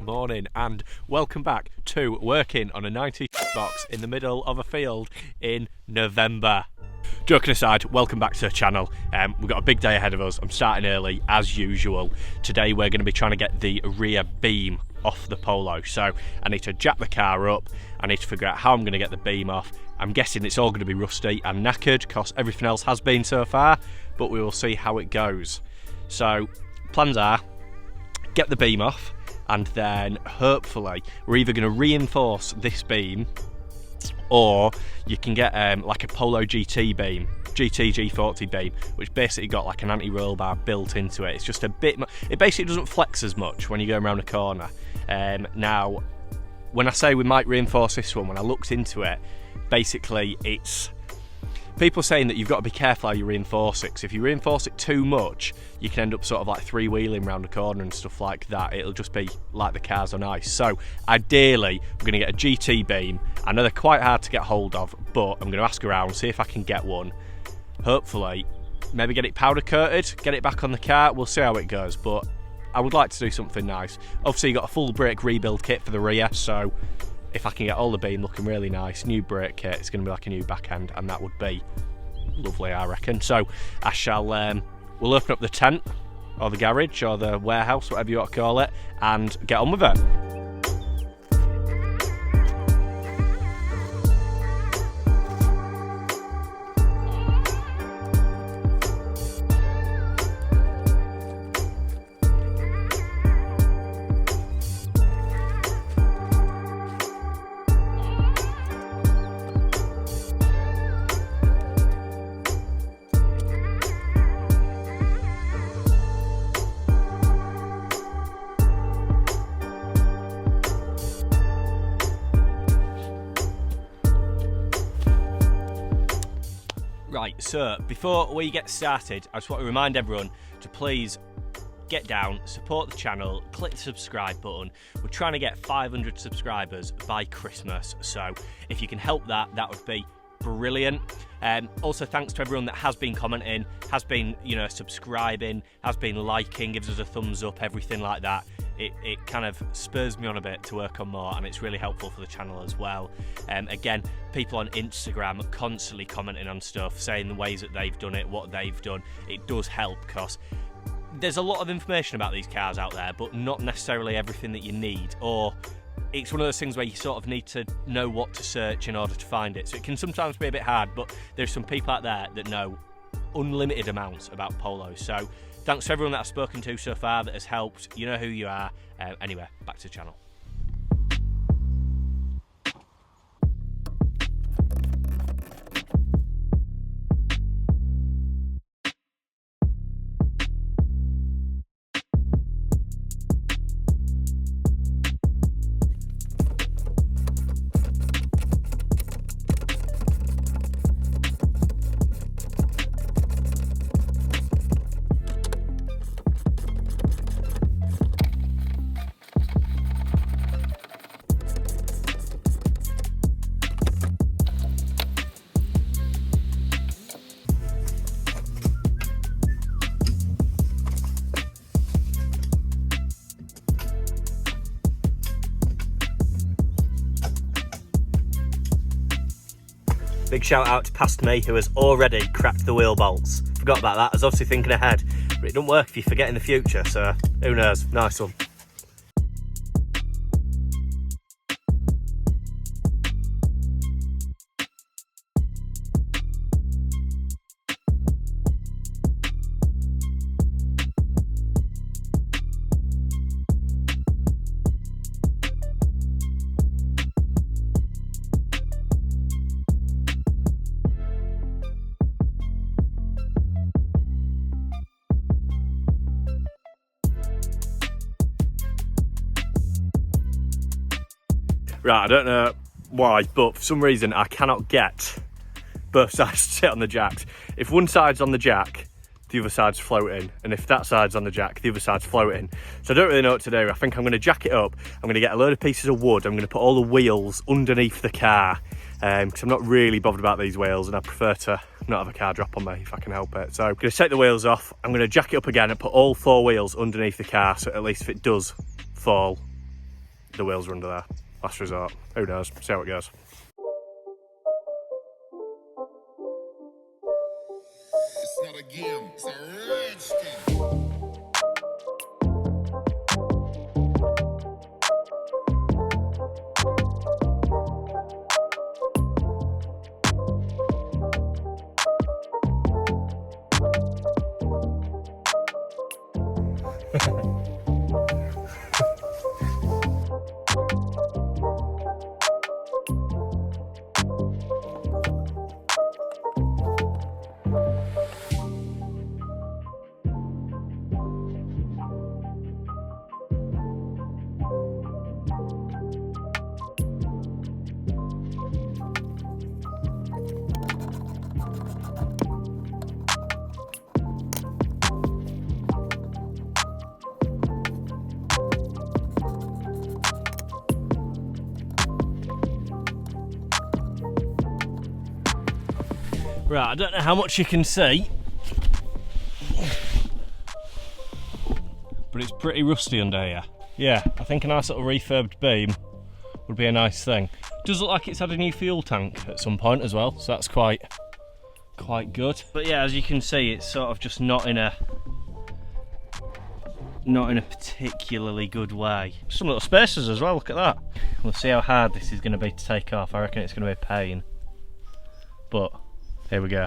morning and welcome back to working on a 90 box in the middle of a field in November. Joking aside, welcome back to the channel. We've got a big day ahead of us. I'm starting early as usual. Today we're going to be trying to get the rear beam off the Polo. So I need to jack the car up. I need to figure out how I'm going to get the beam off. I'm guessing it's all going to be rusty and knackered because everything else has been so far, but we will see how it goes. So plans are get the beam off, and then hopefully we're either going to reinforce this beam or you can get like a Polo GT beam, G40 beam, which basically got like an anti-roll bar built into it. It's just a bit, it basically doesn't flex as much when you go around a corner. Now, when I say we might reinforce this one, when I looked into it, basically it's people saying that you've got to be careful how you reinforce it, because if you reinforce it too much, you can end up sort of like three-wheeling around a corner and stuff like that. It'll just be like the cars on ice. So ideally, we're going to get a GT beam. I know they're quite hard to get hold of, but I'm going to ask around, see if I can get one. Hopefully, maybe get it powder coated, get it back on the car. We'll see how it goes, but I would like to do something nice. Obviously, you've got a full brake rebuild kit for the rear, so if I can get all the beam looking really nice, new brake kit, it's going to be like a new back end, and that would be lovely, I reckon. So I shall, we'll open up the tent, or the garage, or the warehouse, whatever you want to call it, and get on with it. Right, so before we get started, I just want to remind everyone to please get down, support the channel, click the subscribe button. We're trying to get 500 subscribers by Christmas, so if you can help that, that would be brilliant. Also, thanks to everyone that has been commenting, has been, subscribing, has been liking, gives us a thumbs up, everything like that. It kind of spurs me on a bit to work on more, and it's really helpful for the channel as well. Again, people on Instagram are constantly commenting on stuff, saying the ways that they've done it, what they've done. It does help because there's a lot of information about these cars out there, but not necessarily everything that you need, or it's one of those things where you sort of need to know what to search in order to find it. So it can sometimes be a bit hard, but there's some people out there that know unlimited amounts about Polo. So thanks to everyone that I've spoken to so far that has helped. You know who you are. Anyway, back to the channel. Big shout out to past me who has already cracked the wheel bolts. Forgot about that, I was obviously thinking ahead, but it doesn't work if you forget in the future, so who knows, nice one. Right, I don't know why, but for some reason I cannot get both sides to sit on the jacks. If one side's on the jack, the other side's floating, and if that side's on the jack, the other side's floating. So I don't really know what to do. I think I'm going to jack it up, I'm going to get a load of pieces of wood, I'm going to put all the wheels underneath the car, because I'm not really bothered about these wheels and I prefer to not have a car drop on me if I can help it. So I'm going to take the wheels off, I'm going to jack it up again and put all four wheels underneath the car, so at least if it does fall, the wheels are under there. Last resort. Who knows? See how it goes. It's not a game, it's a rage thing. Right, I don't know how much you can see, but it's pretty rusty under here. Yeah, I think a nice little refurbed beam would be a nice thing. Does look like it's had a new fuel tank at some point as well, so that's quite good. But yeah, as you can see, it's sort of just not in a particularly good way. Some little spacers as well, look at that. We'll see how hard this is going to be to take off. I reckon it's going to be a pain, but here we go.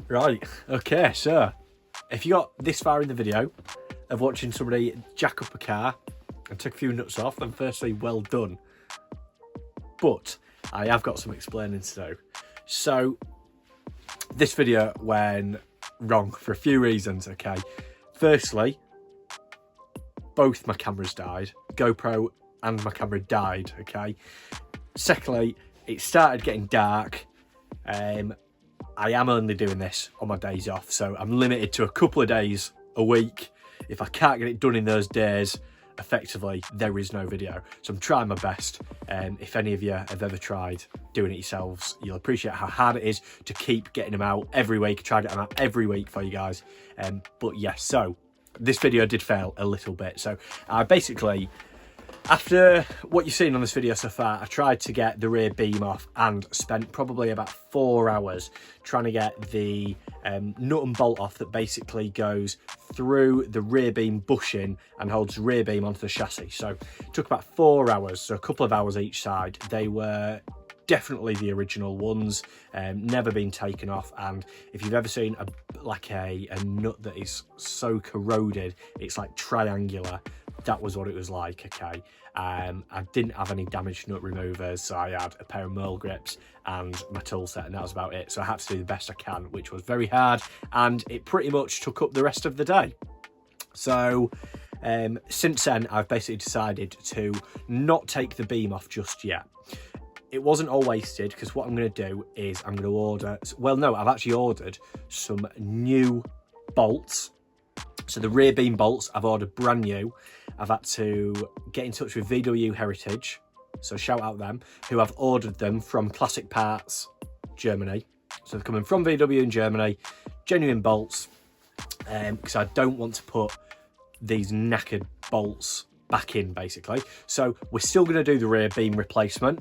Right, okay, so if you got this far in the video of watching somebody jack up a car and take a few nuts off, then firstly, well done. But I have got some explaining to do. So this video went wrong for a few reasons, okay? Firstly, both my cameras died. GoPro and my camera died, okay? Secondly, it started getting dark. I am only doing this on my days off, so I'm limited to a couple of days a week. If I can't get it done in those days, effectively, there is no video. So I'm trying my best. If any of you have ever tried doing it yourselves, you'll appreciate how hard it is to keep getting them out every week. I try to get them out every week for you guys. But yes, so this video did fail a little bit. So I basically, after what you've seen on this video so far, I tried to get the rear beam off and spent probably about 4 hours trying to get the nut and bolt off that basically goes through the rear beam bushing and holds the rear beam onto the chassis. So it took about 4 hours, so a couple of hours each side. They were definitely the original ones, never been taken off. And if you've ever seen a nut that is so corroded, it's like triangular, that was what it was like, okay? I didn't have any damaged nut removers, so I had a pair of Merle grips and my tool set, and that was about it. So I had to do the best I can, which was very hard, and it pretty much took up the rest of the day. So since then, I've basically decided to not take the beam off just yet. It wasn't all wasted, because what I'm going to do is I'm going to order, well no, I've actually ordered some new bolts. So the rear beam bolts I've ordered brand new. I've had to get in touch with VW Heritage, so shout out them, who have ordered them from Classic Parts, Germany. So they're coming from VW in Germany, genuine bolts, because I don't want to put these knackered bolts back in, basically. So we're still going to do the rear beam replacement.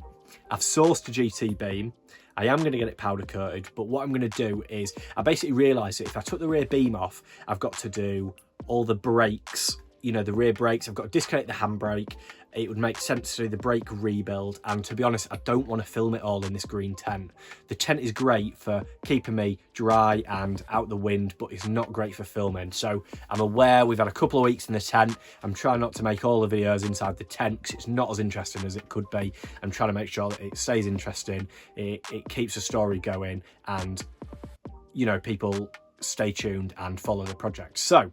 I've sourced a GT beam. I am going to get it powder coated, but what I'm going to do is, I basically realised that if I took the rear beam off, I've got to do all the brakes, you know, the rear brakes. I've got to disconnect the handbrake. It would make sense to do the brake rebuild. And to be honest, I don't want to film it all in this green tent. The tent is great for keeping me dry and out the wind, but it's not great for filming. So I'm aware we've had a couple of weeks in the tent. I'm trying not to make all the videos inside the tent because it's not as interesting as it could be. I'm trying to make sure that it stays interesting. It keeps the story going, and, you know, people stay tuned and follow the project. So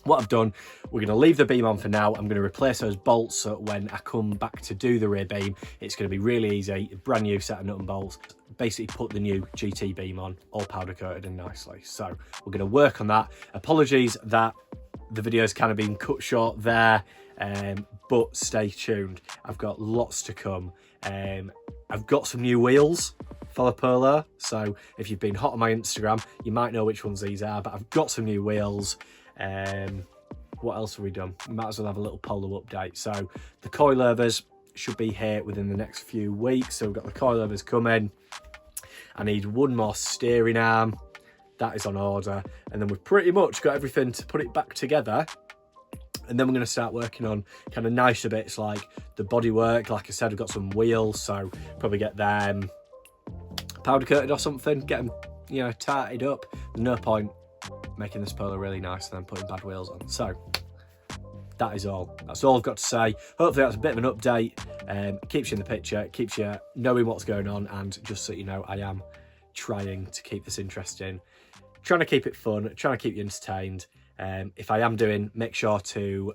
what I've done, we're going to leave the beam on for now. I'm going to replace those bolts so when I come back to do the rear beam, it's going to be really easy. A brand new set of nut and bolts. Basically put the new GT beam on, all powder coated and nicely. So we're going to work on that. Apologies that the video's kind of been cut short there, but stay tuned. I've got lots to come. I've got some new wheels for the Polo, so if you've been hot on my Instagram, you might know which ones these are, but I've got some new wheels. What else have we done? We might as well have a little Polo update. So the coilovers should be here within the next few weeks. So we've got the coilovers coming. I need one more steering arm. That is on order. And then we've pretty much got everything to put it back together. And then we're going to start working on kind of nicer bits like the bodywork. Like I said, we've got some wheels, so probably get them powder coated or something. Get them, you know, tarted up. No point making this Polo really nice and then putting bad wheels on. So that is all. That's all I've got to say. Hopefully that's a bit of an update. Keeps you in the picture, keeps you knowing what's going on, and just so you know, I am trying to keep this interesting, trying to keep it fun, trying to keep you entertained. If I am doing, make sure to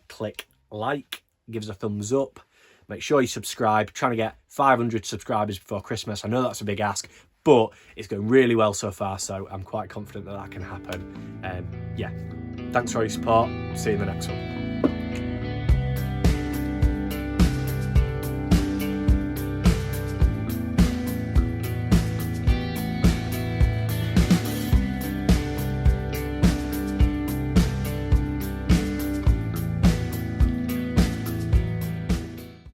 click like, give us a thumbs up, make sure you subscribe. Trying to get 500 subscribers before Christmas. I know that's a big ask, but it's going really well so far, so I'm quite confident that that can happen. Yeah, thanks for your support. See you in the next one.